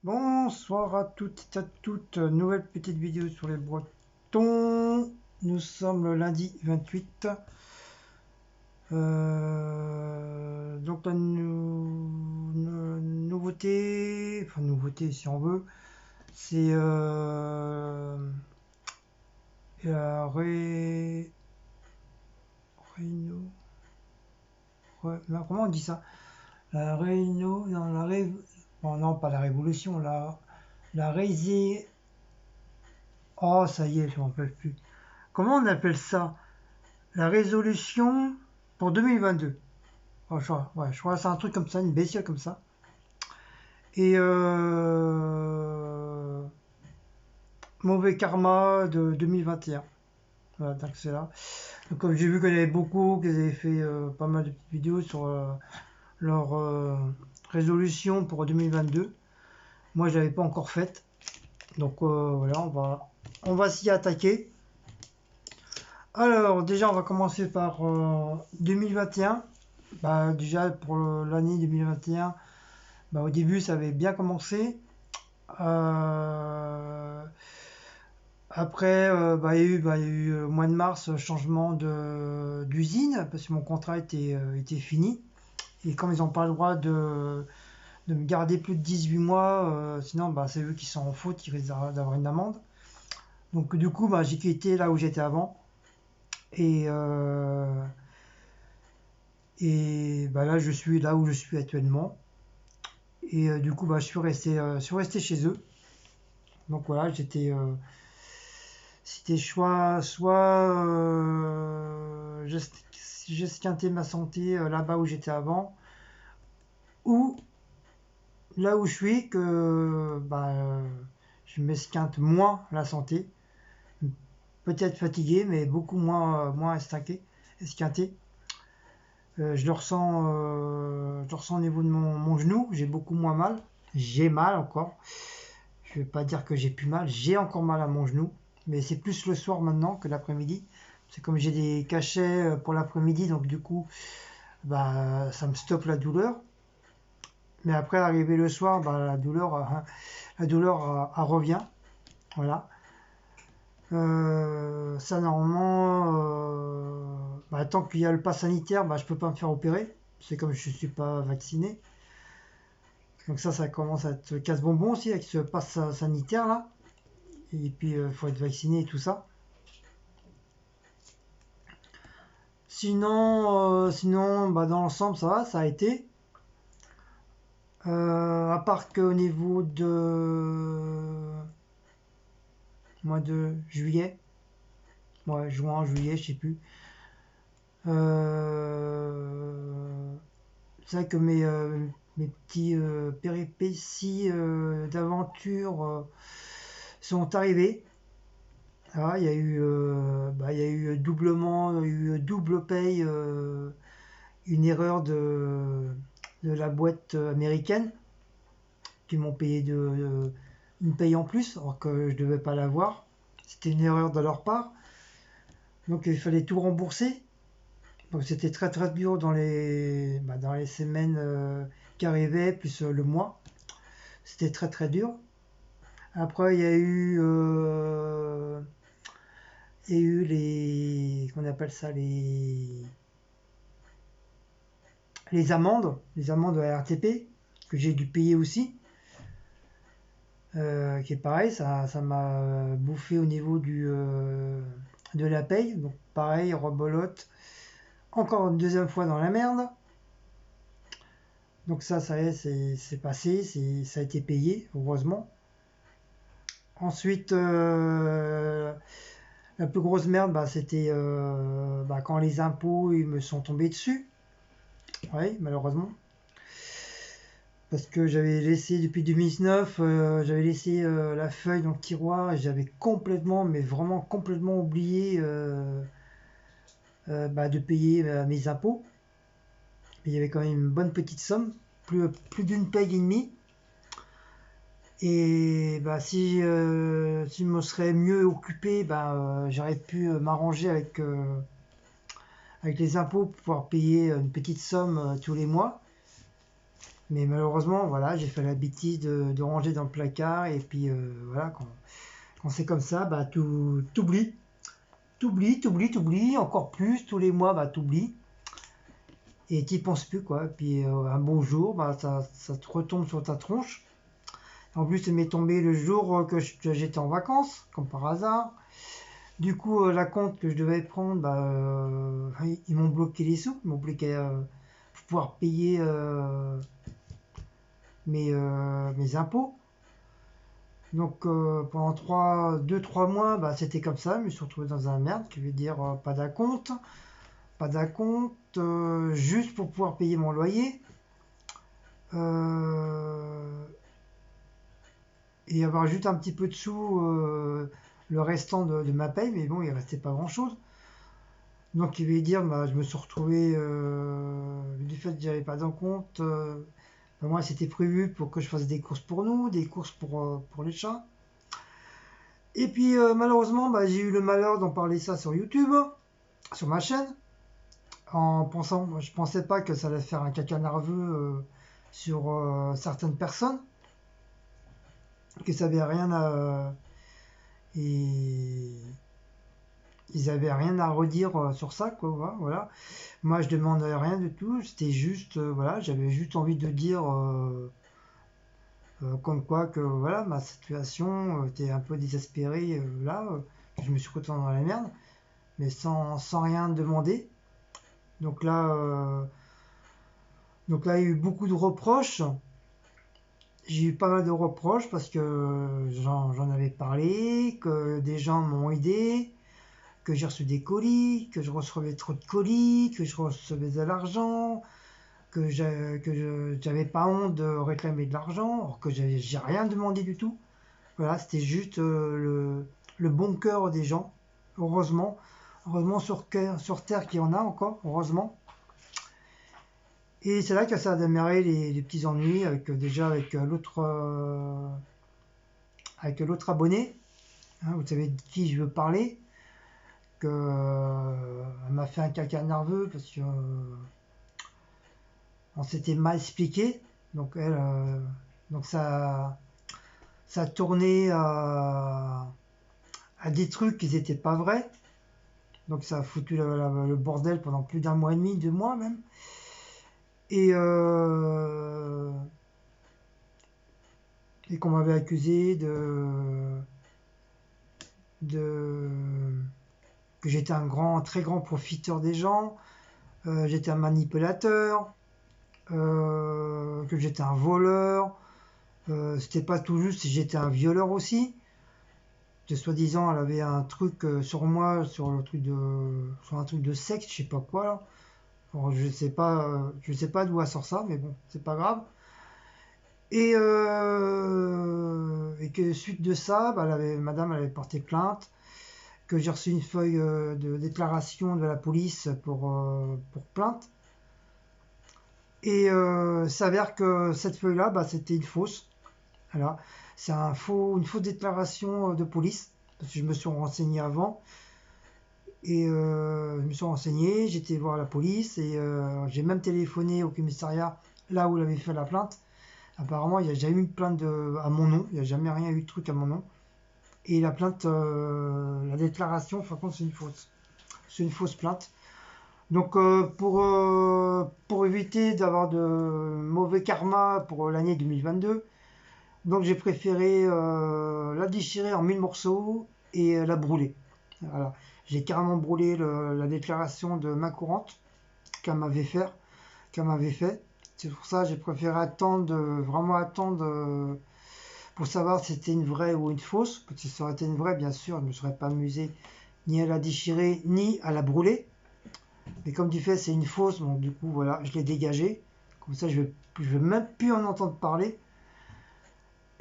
Bonsoir à toutes et à toutes, nouvelle petite vidéo sur les Bretons. Nous sommes le lundi 28. Donc la nouveauté, enfin nouveauté si on veut, c'est la comment on dit ça? La réno, non, bon, non, pas la révolution, la résé... Oh, ça y est, je m'en rappelle plus. Comment on appelle ça? La résolution pour 2022. Oh, je crois que c'est un truc comme ça, une bestiole comme ça. Et mauvais karma de 2021. Voilà, donc c'est là. Donc, comme j'ai vu qu'il y avait beaucoup, qu'ils avaient fait pas mal de petites vidéos sur leur résolution pour 2022. Moi, je l'avais pas encore faite. Donc voilà, on va s'y attaquer. Alors, déjà, on va commencer par 2021. Bah, déjà, pour l'année 2021, bah, au début, ça avait bien commencé. Après, il y a eu au mois de mars, changement d'usine, parce que mon contrat était fini. Et comme ils n'ont pas le droit de me garder plus de 18 mois, sinon, bah, c'est eux qui sont en faute, ils risquent d'avoir une amende. Donc, du coup, bah, j'ai quitté là où j'étais avant. Et, bah, là, je suis là où je suis actuellement. Et du coup, bah, je suis resté chez eux. Donc voilà, c'était soit j'esquintais ma santé là-bas où j'étais avant, ou là où je suis, que bah, je m'esquinte moins la santé. Peut-être fatigué, mais beaucoup moins esquinté. Je le ressens au niveau de mon genou, j'ai beaucoup moins mal. J'ai mal encore. Je vais pas dire que j'ai plus mal, j'ai encore mal à mon genou, mais c'est plus le soir maintenant que l'après-midi. C'est comme j'ai des cachets pour l'après-midi, donc du coup, bah, ça me stoppe la douleur. Mais après, arrivé le soir, bah, la douleur revient. Voilà. Ça, normalement, bah, tant qu'il y a le pass sanitaire, bah, je peux pas me faire opérer. C'est comme je suis pas vacciné. Donc ça commence à être casse-bonbon aussi avec ce pass sanitaire là. Et puis, il faut être vacciné et tout ça. Sinon bah, dans l'ensemble, ça va, ça a été. À part qu'au niveau de mois de juillet, ouais, juin, juillet, je sais plus. C'est vrai que mes petits péripéties d'aventure sont arrivées. Ah, il y a eu doublement, il y a eu double paye, une erreur de la boîte américaine qui m'ont payé une paye en plus alors que je devais pas l'avoir. C'était une erreur de leur part. Donc il fallait tout rembourser. Donc c'était très très dur dans les semaines qui arrivaient, plus le mois. C'était très très dur. Après il y a eu qu'on appelle ça les amendes à la RTP que j'ai dû payer aussi. Qui est pareil, ça m'a bouffé au niveau de la paye. Donc pareil, rebolote. Encore une deuxième fois dans la merde. Donc ça y est, c'est passé, ça a été payé, heureusement. Ensuite, la plus grosse merde, bah, c'était bah, quand les impôts ils me sont tombés dessus. Oui, malheureusement. Parce que j'avais laissé depuis 2019, j'avais laissé la feuille dans le tiroir et j'avais complètement, mais vraiment complètement oublié bah, de payer mes impôts. Mais il y avait quand même une bonne petite somme, plus d'une paye et demie. Et bah, si je me serais mieux occupé, bah, j'aurais pu m'arranger avec les impôts pour pouvoir payer une petite somme tous les mois. Mais malheureusement, voilà, j'ai fait la bêtise de ranger dans le placard. Et puis voilà, quand c'est comme ça, bah, t'oublies. T'oublies, encore plus, tous les mois, bah, t'oublies. Et t'y penses plus, quoi. Et puis un bon jour, bah, ça te retombe sur ta tronche. En plus, ça m'est tombé le jour que j'étais en vacances, comme par hasard. Du coup, la compte que je devais prendre, bah, ils m'ont bloqué les sous, ils m'ont bloqué pour pouvoir payer mes impôts. Donc pendant 2-3 mois, bah, c'était comme ça, je me suis retrouvé dans un merde, qui veut dire pas d'acompte, juste pour pouvoir payer mon loyer. Euh, et avoir juste un petit peu de sous, le restant de ma paye, mais bon, il restait pas grand-chose. Donc il veut dire, bah, je me suis retrouvé, du fait que j'avais pas d'en compte, bah, moi c'était prévu pour que je fasse des courses pour nous, des courses pour les chats. Et puis malheureusement, bah, j'ai eu le malheur d'en parler ça sur YouTube, sur ma chaîne, en pensant, moi, je pensais pas que ça allait faire un caca nerveux sur certaines personnes, que ça avait rien à... et ils avaient rien à redire sur ça, quoi, voilà. Moi, je demandais rien du tout, c'était juste, voilà, j'avais juste envie de dire comme quoi que, voilà, ma situation était un peu désespérée, là, je me suis retrouvé dans la merde, mais sans rien demander. Donc là, euh, donc là, il y a eu beaucoup de reproches. J'ai eu pas mal de reproches parce que j'en avais parlé, que des gens m'ont aidé, que j'ai reçu des colis, que je recevais trop de colis, que je recevais de l'argent, que j'avais pas honte de réclamer de l'argent, alors que j'ai rien demandé du tout. Voilà, c'était juste le bon cœur des gens. Heureusement, heureusement sur Terre qu'il y en a encore, heureusement. Et c'est là que ça a démarré les petits ennuis avec déjà avec l'autre abonné, hein, vous savez de qui je veux parler, que elle m'a fait un caca nerveux parce que on s'était mal expliqué. Donc donc ça a tourné à des trucs qui n'étaient pas vrais. Donc ça a foutu le bordel pendant plus d'un mois et demi, 2 mois même. Et, euh, et qu'on m'avait accusé de que j'étais très grand profiteur des gens, j'étais un manipulateur, que j'étais un voleur. C'était pas tout juste si j'étais un violeur aussi. De soi-disant, elle avait un truc sur moi, sur un truc de sexe, je sais pas quoi là. Alors, je sais pas d'où elle sort ça, mais bon, c'est pas grave. Et que suite de ça, bah, madame elle avait porté plainte, que j'ai reçu une feuille de déclaration de la police pour plainte. Et s'avère que cette feuille-là, bah, c'était une fausse. Voilà. C'est une fausse déclaration de police. Parce que je me suis renseigné avant. Et je me suis renseigné, j'étais voir la police et j'ai même téléphoné au commissariat là où il avait fait la plainte. Apparemment, il n'y a jamais eu de plainte à mon nom. Il n'y a jamais rien eu de truc à mon nom. Et la plainte, la déclaration, par contre, c'est une fausse. C'est une fausse plainte. Donc, pour éviter d'avoir de mauvais karma pour l'année 2022, donc j'ai préféré la déchirer en 1000 morceaux et la brûler. Voilà. J'ai carrément brûlé la déclaration de main courante qu'elle m'avait fait. C'est pour ça que j'ai préféré vraiment attendre pour savoir si c'était une vraie ou une fausse. Parce que si ça aurait été une vraie, bien sûr, je ne me serais pas amusé ni à la déchirer ni à la brûler. Mais comme du fait c'est une fausse, donc du coup voilà, je l'ai dégagée. Comme ça je vais même plus en entendre parler.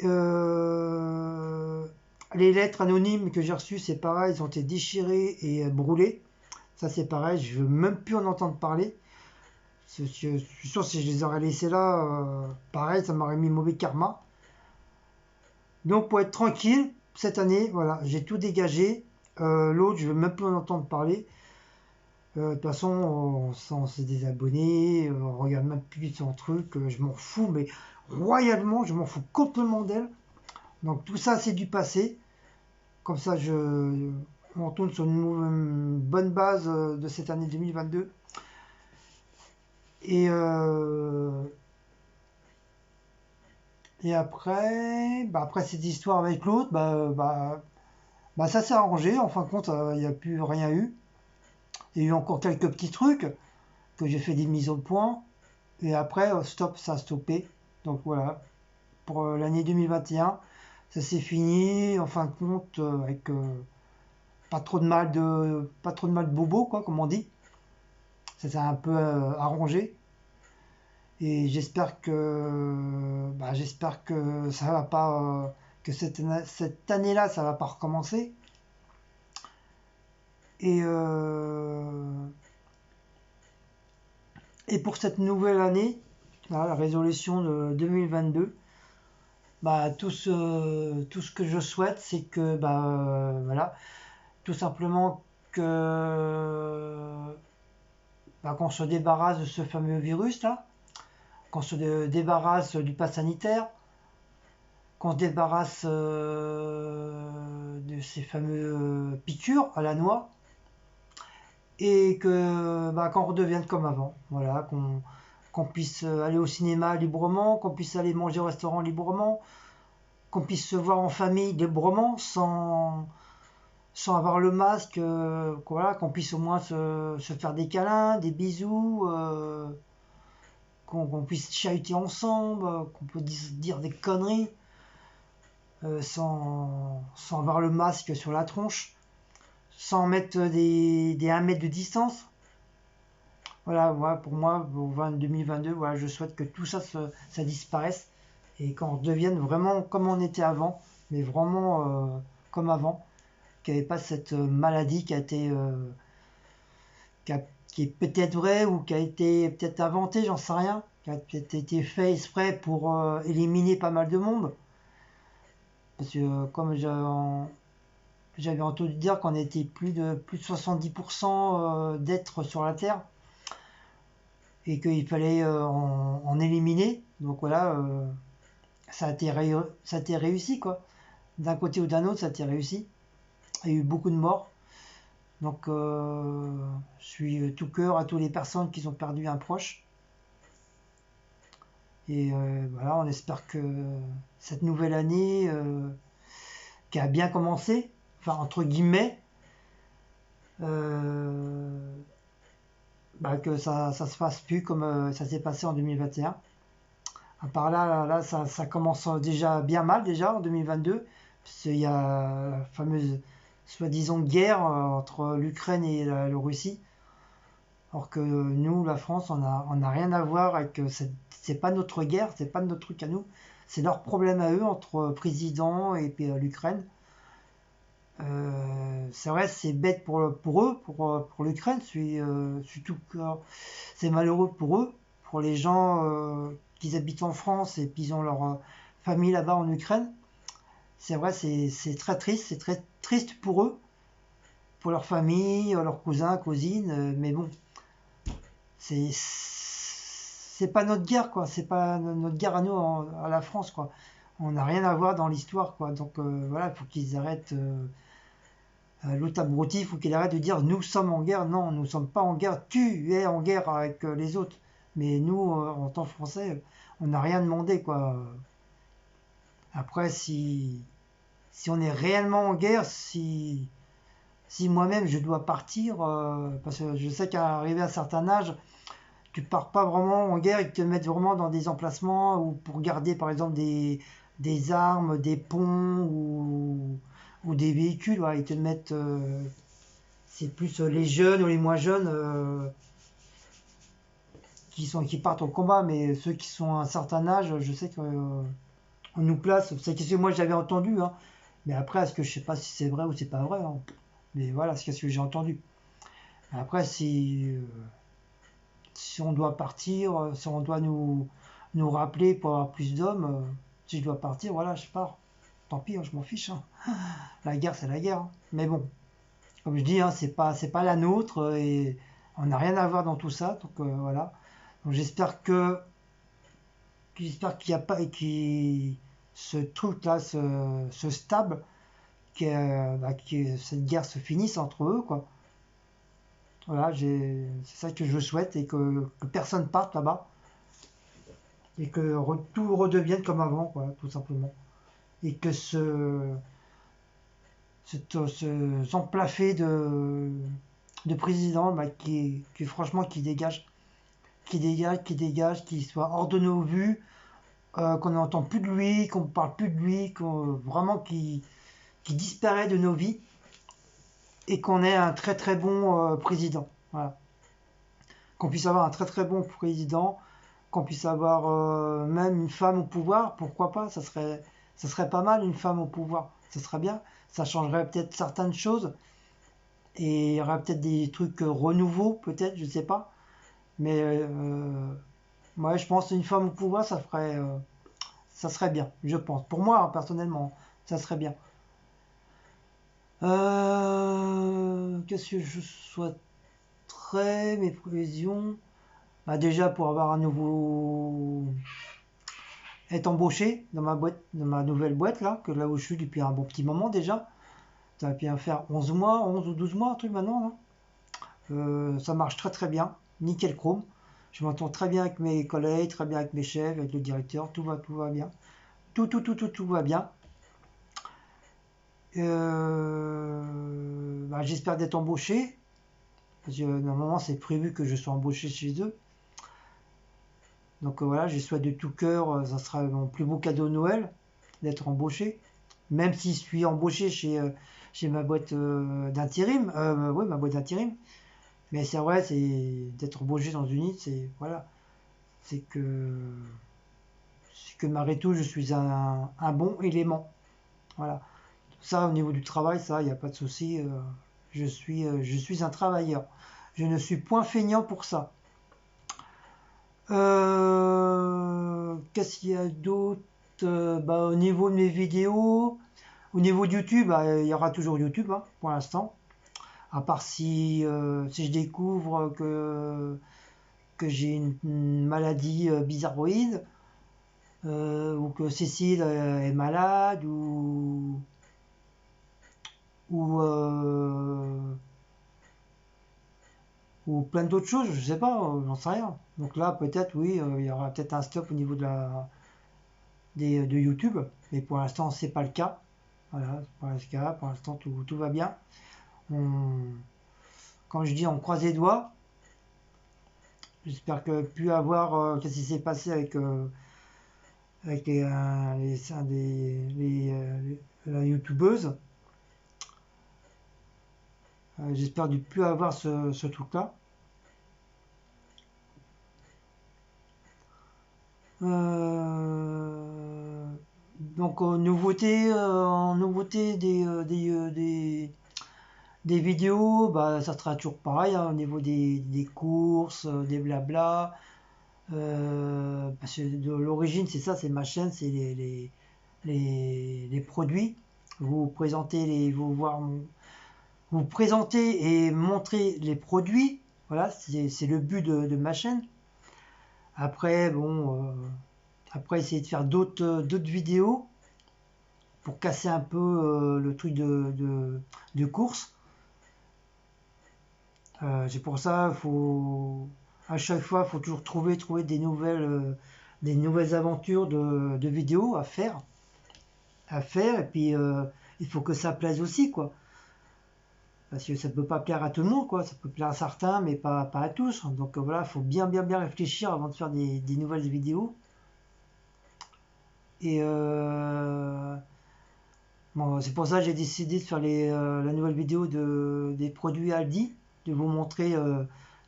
Euh, les lettres anonymes que j'ai reçues, c'est pareil, elles ont été déchirées et brûlées. Ça c'est pareil, je veux même plus en entendre parler. Je suis sûr que si je les aurais laissées là, pareil, ça m'aurait mis mauvais karma. Donc pour être tranquille, cette année, voilà, j'ai tout dégagé. L'autre, je veux même plus en entendre parler. De toute façon, on s'est désabonné, on regarde même plus son truc, je m'en fous, mais royalement, je m'en fous complètement d'elle. Donc tout ça, c'est du passé. Comme ça, on retourne sur une bonne base de cette année 2022. Et, euh, et après cette histoire avec l'autre, ça s'est arrangé. En fin de compte, il n'y a plus rien eu. Il y a eu encore quelques petits trucs que j'ai fait des mises au point. Et après, stop, ça a stoppé. Donc voilà, pour l'année 2021, ça s'est fini. En fin de compte, avec pas trop de mal de bobo, quoi, comme on dit. Ça s'est un peu arrangé. Et j'espère que ça va pas, que cette année-là, ça va pas recommencer. Et, euh, et pour cette nouvelle année, là, la résolution de 2022, tout ce que je souhaite, c'est que, voilà, tout simplement qu'on se débarrasse de ce fameux virus là, qu'on se débarrasse du pass sanitaire, qu'on se débarrasse de ces fameux piqûres à la noix, et qu'on redevienne comme avant. Voilà, qu'on puisse aller au cinéma librement, qu'on puisse aller manger au restaurant librement, qu'on puisse se voir en famille librement sans avoir le masque, voilà, qu'on puisse au moins se faire des câlins, des bisous, qu'on puisse chahuter ensemble, qu'on puisse dire des conneries sans avoir le masque sur la tronche, sans mettre des 1 mètre de distance. Voilà, pour moi, pour 2022, voilà, je souhaite que tout ça, ça disparaisse et qu'on redevienne vraiment comme on était avant, mais vraiment comme avant, qu'il n'y avait pas cette maladie qui est peut-être vraie ou qui a été peut-être inventée, j'en sais rien, qui a peut-être été fait exprès pour éliminer pas mal de monde. Parce que comme j'avais entendu dire qu'on était plus de 70% d'êtres sur la Terre et qu'il fallait en éliminer. Donc voilà, ça a été réussi quoi. D'un côté ou d'un autre, ça a été réussi. Il y a eu beaucoup de morts. Donc je suis tout cœur à toutes les personnes qui ont perdu un proche. Et voilà, on espère que cette nouvelle année qui a bien commencé, enfin entre guillemets, euh, que ça se fasse plus comme ça s'est passé en 2021. À part là, ça commence déjà bien mal déjà en 2022, parce qu'il y a la fameuse soi-disant guerre entre l'Ukraine et la Russie. Alors que nous, la France, on a rien à voir avec. C'est pas notre guerre, c'est pas notre truc à nous. C'est leur problème à eux entre président et puis, l'Ukraine. C'est vrai, c'est bête pour eux, pour l'Ukraine. Surtout que c'est malheureux pour eux, pour les gens qui habitent en France et puis ils ont leur famille là-bas en Ukraine. C'est vrai, c'est très triste, c'est très triste pour eux, pour leur famille, leurs cousins, cousines. Mais bon, c'est pas notre guerre quoi, c'est pas notre guerre à nous à la France quoi. On n'a rien à voir dans l'histoire quoi. Donc voilà, il faut qu'ils arrêtent l'autre abruti, il faut qu'il arrête de dire nous sommes en guerre. Non, nous ne sommes pas en guerre. Tu es en guerre avec les autres. Mais nous, en tant que Français, on n'a rien demandé quoi. Après, si on est réellement en guerre, si moi-même je dois partir, parce que je sais qu'à arriver à un certain âge, tu pars pas vraiment en guerre et te mettent vraiment dans des emplacements ou pour garder par exemple des armes, des ponts ou des véhicules. Voilà, ils te mettent, c'est plus les jeunes ou les moins jeunes qui partent au combat, mais ceux qui sont à un certain âge, je sais qu'on nous place. C'est ce que moi j'avais entendu, hein. Mais après, est-ce que je sais pas si c'est vrai ou c'est pas vrai, hein. Mais voilà, c'est ce que j'ai entendu. Après, si on doit partir, si on doit nous rappeler pour avoir plus d'hommes, si je dois partir, voilà, je pars. Tant pis, hein, je m'en fiche, hein. La guerre, c'est la guerre, hein. Mais bon, comme je dis, hein, c'est pas la nôtre. Et On n'a rien à voir dans tout ça, donc voilà. Donc j'espère qu'il n'y a pas ce truc-là, ce stable, que cette guerre se finisse entre eux, quoi. Voilà, c'est ça que je souhaite et que personne parte là-bas et que tout redevienne comme avant, quoi, tout simplement. Et que ce emplafé de président franchement qui soit hors de nos vues, qu'on n'entend plus de lui, qu'on ne parle plus de lui, vraiment qui disparaît de nos vies et qu'on ait un très très bon président. Voilà. Qu'on puisse avoir un très très bon président, qu'on puisse avoir même une femme au pouvoir, pourquoi pas, ça serait pas mal une femme au pouvoir, ça serait bien, ça changerait peut-être certaines choses et il y aurait peut-être des trucs renouveaux, peut-être, je sais pas, mais moi je pense qu'une femme au pouvoir, ça serait bien, je pense. Pour moi, hein, personnellement, ça serait bien. Qu'est-ce que je souhaiterais, mes prévisions? Bah déjà pour avoir un nouveau être embauché dans ma boîte, dans ma nouvelle boîte là, que là où je suis depuis un bon petit moment déjà. Ça va bien faire 11 mois, 11 ou 12 mois, un truc maintenant. Là. Ça marche très très bien, nickel chrome. Je m'entends très bien avec mes collègues, très bien avec mes chefs, avec le directeur, tout va bien. Tout va bien. Bah, j'espère d'être embauché. Parce que normalement c'est prévu que je sois embauché chez eux. Donc voilà, je souhaite de tout cœur, ça sera mon plus beau cadeau de Noël, d'être embauché. Même si je suis embauché chez ma boîte d'intérim, oui, ma boîte d'intérim. Mais c'est vrai, c'est d'être embauché dans une île, c'est voilà, c'est que malgré tout, je suis un bon élément. Voilà. Ça, au niveau du travail, ça, il n'y a pas de souci. Je suis un travailleur. Je ne suis point feignant pour ça. Qu'est-ce qu'il y a d'autre? Bah, au niveau de mes vidéos, au niveau de YouTube, bah, il y aura toujours YouTube hein, pour l'instant. À part si je découvre que j'ai une maladie bizarroïde, ou que Cécile est malade, ou, euh, ou plein d'autres choses, je sais pas, j'en sais rien. Donc là, peut-être, oui, il y aura peut-être un stop au niveau de YouTube, mais pour l'instant, c'est pas le cas. Voilà, c'est pas le cas. Pour l'instant, tout va bien. On, Quand je dis on croise les doigts, j'espère que pu avoir qu'est-ce qui s'est passé avec la youtubeuse. J'espère de plus avoir ce truc-là. Euh, donc en nouveauté des vidéos, bah, ça sera toujours pareil hein, au niveau des courses, des blabla. Parce que de l'origine, c'est ça, c'est ma chaîne, c'est les produits. Vous présentez vous présentez et montrez les produits. Voilà, c'est le but de ma chaîne. Après, bon, après essayer de faire d'autres vidéos pour casser un peu le truc de course. C'est pour ça, à chaque fois, il faut toujours trouver des nouvelles aventures de vidéos à faire, et puis il faut que ça plaise aussi, quoi. Parce que ça ne peut pas plaire à tout le monde, quoi. Ça peut plaire à certains, mais pas à tous. Donc voilà, il faut bien réfléchir avant de faire des nouvelles vidéos. Et bon, c'est pour ça que j'ai décidé de faire la nouvelle vidéo des produits Aldi, de vous montrer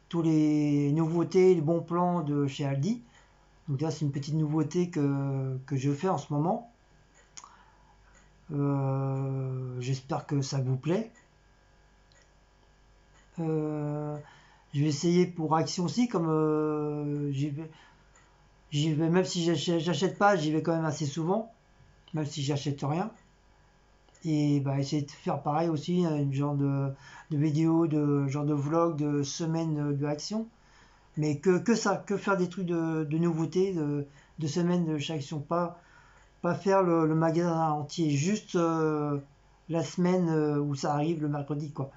tous les nouveautés, les bons plans de chez Aldi. Donc là, c'est une petite nouveauté que je fais en ce moment. J'espère que ça vous plaît. Je vais essayer pour Action aussi, comme j'y vais, même si j'achète pas, j'y vais quand même assez souvent, même si j'achète rien. Et bah, essayer de faire pareil aussi, une genre de vidéo, de genre de vlog, de semaine de action. Mais que ça, que faire des trucs de nouveautés, de semaine de chaque action. Pas faire le magasin entier, juste la semaine où ça arrive le mercredi, quoi.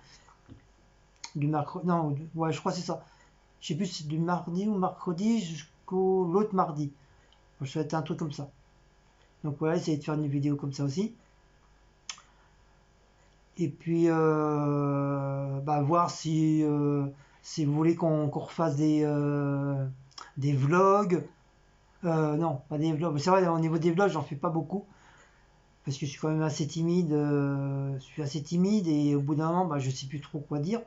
Du mercredi, non, ouais, je crois que c'est ça. Je sais plus si c'est du mardi ou mercredi jusqu'au l'autre mardi. Ça va être un truc comme ça. Donc voilà, essayer de faire une vidéo comme ça aussi. Et puis bah, voir si vous voulez qu'on refasse des vlogs. Non, pas des vlogs. C'est vrai, au niveau des vlogs, j'en fais pas beaucoup. Parce que je suis quand même assez timide. Je suis assez timide et au bout d'un moment, bah, je sais plus trop quoi dire.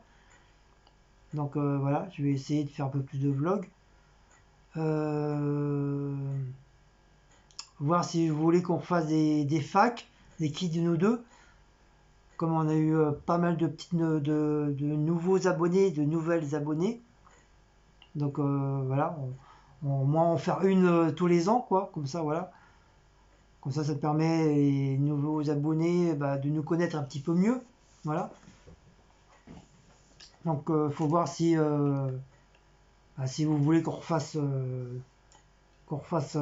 Donc voilà, je vais essayer de faire un peu plus de vlogs. Euh, Voir si vous voulez qu'on fasse des facs, des kits de nous deux. Comme on a eu pas mal de nouveaux abonnés, de nouvelles abonnées. Donc voilà, au moins en faire une tous les ans, quoi. Comme ça, voilà. Comme ça permet les nouveaux abonnés bah, de nous connaître un petit peu mieux. Voilà. Donc faut voir si vous voulez qu'on refasse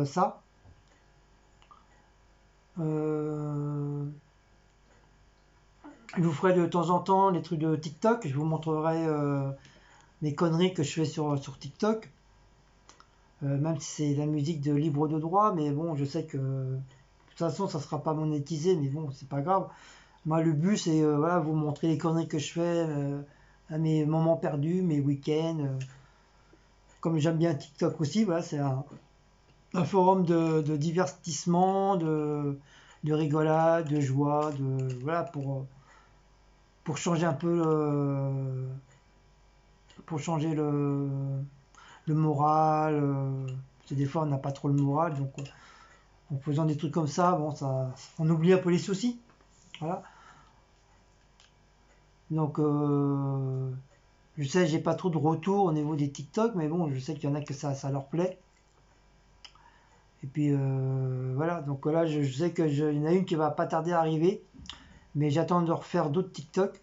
ça. Euh, je vous ferai de temps en temps les trucs de TikTok. Je vous montrerai mes conneries que je fais sur TikTok. Même si c'est la musique de libre de droit, mais bon, je sais que de toute façon, ça sera pas monétisé, mais bon, c'est pas grave. Moi, le but, c'est voilà, vous montrer les conneries que je fais à mes moments perdus, mes week-ends. Comme j'aime bien TikTok aussi, voilà, c'est un forum de divertissement, de rigolade, de joie, voilà, pour changer un peu pour changer le moral. Parce que des fois, on n'a pas trop le moral, donc en faisant des trucs comme ça, bon, on oublie un peu les soucis. Voilà. Donc, je sais, j'ai pas trop de retour au niveau des TikTok, mais bon, je sais qu'il y en a que ça leur plaît. Et puis voilà, donc là, je sais qu'il y en a une qui va pas tarder à arriver, mais j'attends de refaire d'autres TikTok.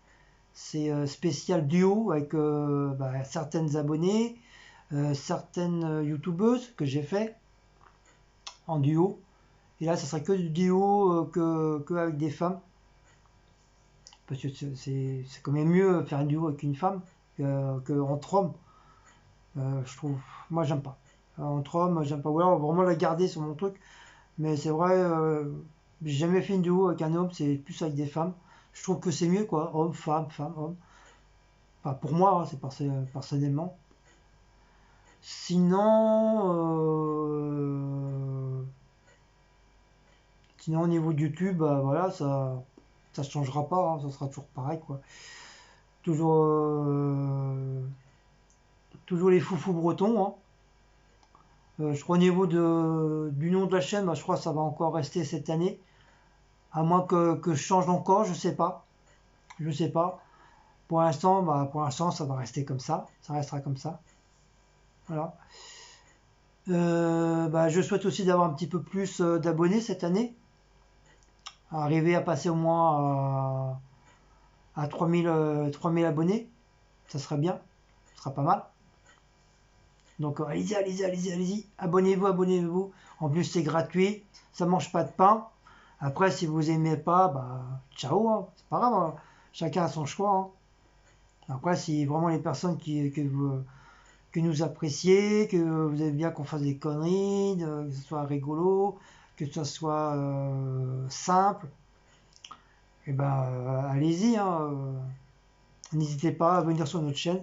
C'est spécial duo avec bah, certaines abonnées, certaines youtubeuses que j'ai fait en duo. Et là, ça serait que du duo que avec des femmes. Parce que c'est quand même mieux faire un duo avec une femme qu'entre hommes. Je trouve. Moi, j'aime pas. Entre hommes, j'aime pas. Ou alors, vraiment la garder sur mon truc. Mais c'est vrai, j'ai jamais fait une duo avec un homme, c'est plus avec des femmes. Je trouve que c'est mieux, quoi. Homme, femme, femme, homme. Enfin, pour moi, hein, c'est personnellement. Sinon, sinon, au niveau de YouTube, bah, voilà, ça changera pas, hein, ça sera toujours pareil, quoi. Toujours, toujours les foufous bretons, hein. Je crois au niveau du nom de la chaîne, bah, je crois que ça va encore rester cette année. À moins que je change encore, je sais pas. Je sais pas. Pour l'instant, ça va rester comme ça. Ça restera comme ça. Voilà. Bah, je souhaite aussi d'avoir un petit peu plus d'abonnés cette année. Arriver à passer au moins à 3000 abonnés. Ça serait bien. Ça sera pas mal. Donc allez-y, allez-y, allez-y, allez-y. Abonnez-vous, abonnez-vous. En plus, c'est gratuit. Ça mange pas de pain. Après, si vous aimez pas, bah ciao, hein. C'est pas grave, hein. Chacun a son choix, hein. Après, si vraiment les personnes que nous appréciez, que vous aimez bien qu'on fasse des conneries, que ce soit rigolo, que ce soit simple, et ben allez-y, hein, n'hésitez pas à venir sur notre chaîne.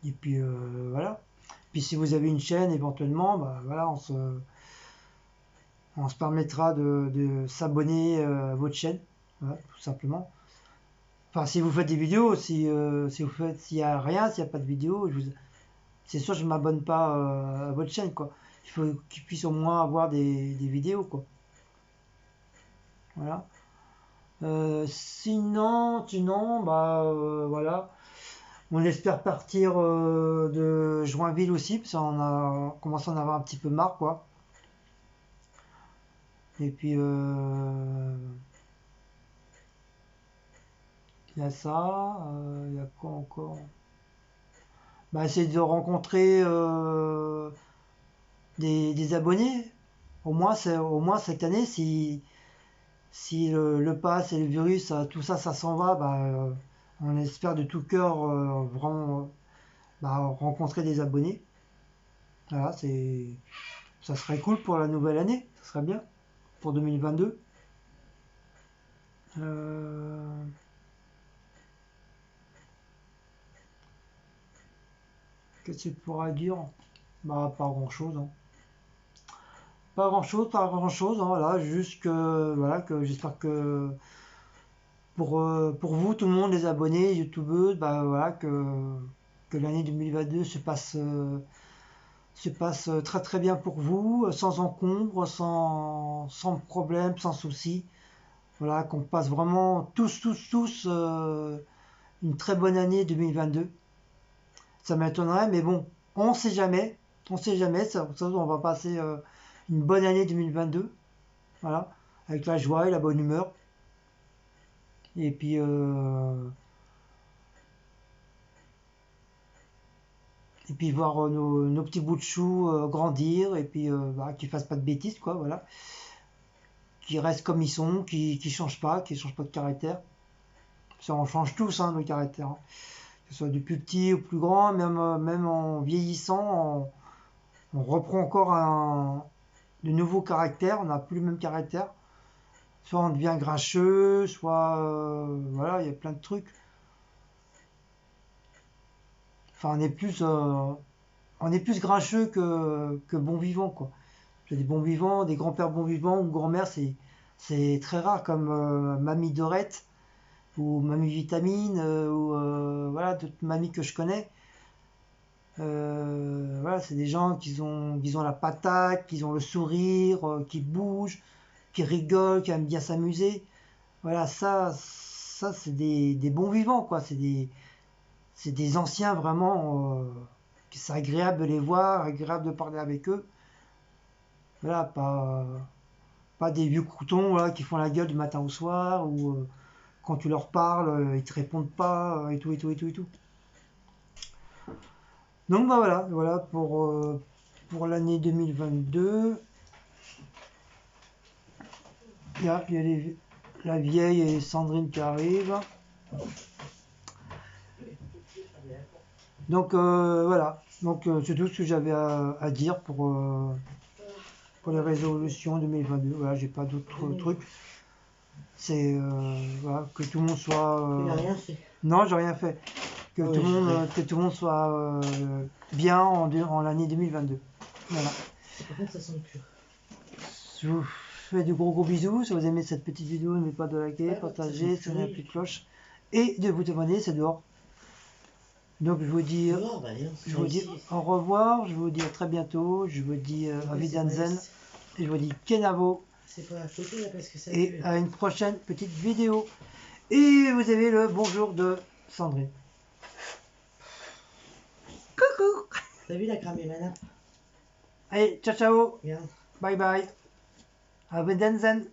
Et puis voilà. Puis si vous avez une chaîne, éventuellement, bah, voilà, on se permettra de s'abonner à votre chaîne, voilà, tout simplement. Enfin, si vous faites des vidéos, si vous faites, s'il n'y a rien, s'il n'y a pas de vidéo, c'est sûr, je ne m'abonne pas à votre chaîne, quoi. Il faut qu'ils puissent au moins avoir des vidéos, quoi. Voilà. Sinon, bah voilà. On espère partir de Joinville aussi, parce qu'on a commencé à en avoir un petit peu marre, quoi. Et puis Il y a ça. Il y a quoi encore? Bah, c'est de rencontrer des abonnés. Au moins cette année, si le pass et le virus, tout ça, ça s'en va, bah, on espère de tout cœur vraiment bah, rencontrer des abonnés. Voilà, ça serait cool pour la nouvelle année. Ça serait bien pour 2022. Euh, Qu'est-ce que tu pourras dire? Bah, pas grand-chose, hein. Pas grand-chose, pas grand-chose, hein, voilà, juste que, voilà, que j'espère que pour vous, tout le monde, les abonnés, youtubeuses, bah, voilà, que l'année 2022 se passe très très bien pour vous, sans encombre, sans problème, sans souci. Voilà, qu'on passe vraiment tous une très bonne année 2022. Ça m'étonnerait, mais bon, on sait jamais. On sait jamais, on va passer une bonne année 2022. Voilà, avec la joie et la bonne humeur. Et puis, voir nos petits bouts de chou grandir et puis bah, qu'ils fassent pas de bêtises, quoi, voilà. Qu'ils restent comme ils sont, qu'ils changent pas de caractère. Ça, on change tous hein, nos caractères, hein. Que ce soit du plus petit au plus grand, même en vieillissant, on reprend encore de nouveaux caractères, on n'a plus le même caractère. Soit on devient grincheux, soit voilà, il y a plein de trucs. Enfin, on est plus grincheux que bon vivant, quoi. J'ai des bons vivants, des grands-pères bons vivants ou grand-mère, c'est très rare, comme Mamie Dorette ou Mamie Vitamine ou voilà, d'autres mamies que je connais. Voilà, c'est des gens qui ont la patate, qui ont le sourire, qui bougent, qui rigolent, qui aiment bien s'amuser. Voilà, ça c'est des bons vivants, quoi. C'est des anciens vraiment. C'est agréable de les voir, agréable de parler avec eux. Voilà, pas des vieux croutons voilà, qui font la gueule du matin au soir ou quand tu leur parles, ils te répondent pas et tout et tout et tout et tout. Donc bah voilà pour l'année 2022. Il y a la vieille et Sandrine qui arrivent. Donc voilà. Donc c'est tout ce que j'avais à dire pour les résolutions 2022. Voilà, j'ai pas d'autres trucs. C'est voilà, que tout le monde soit. Tu n'as rien fait. Non, j'ai rien fait. Que, Ouais, que tout le monde soit bien en l'année 2022. Voilà. Par contre, ça sent le pur. Je vous fais de gros bisous. Si vous aimez cette petite vidéo, n'oubliez pas de liker, partager, sonner la petite cloche et de vous abonner, c'est dehors. Donc je vous dis, au revoir, je vous dis à très bientôt, je vous dis à Wiedersehen et je vous dis Kenavo. C'est pas à côté là parce que ça et à une prochaine petite vidéo. Et vous avez le bonjour de Sandrine. Coucou. T'as vu la cramée ma nappe? Allez, ciao ciao. Regarde. Bye bye. À Wiedersehen.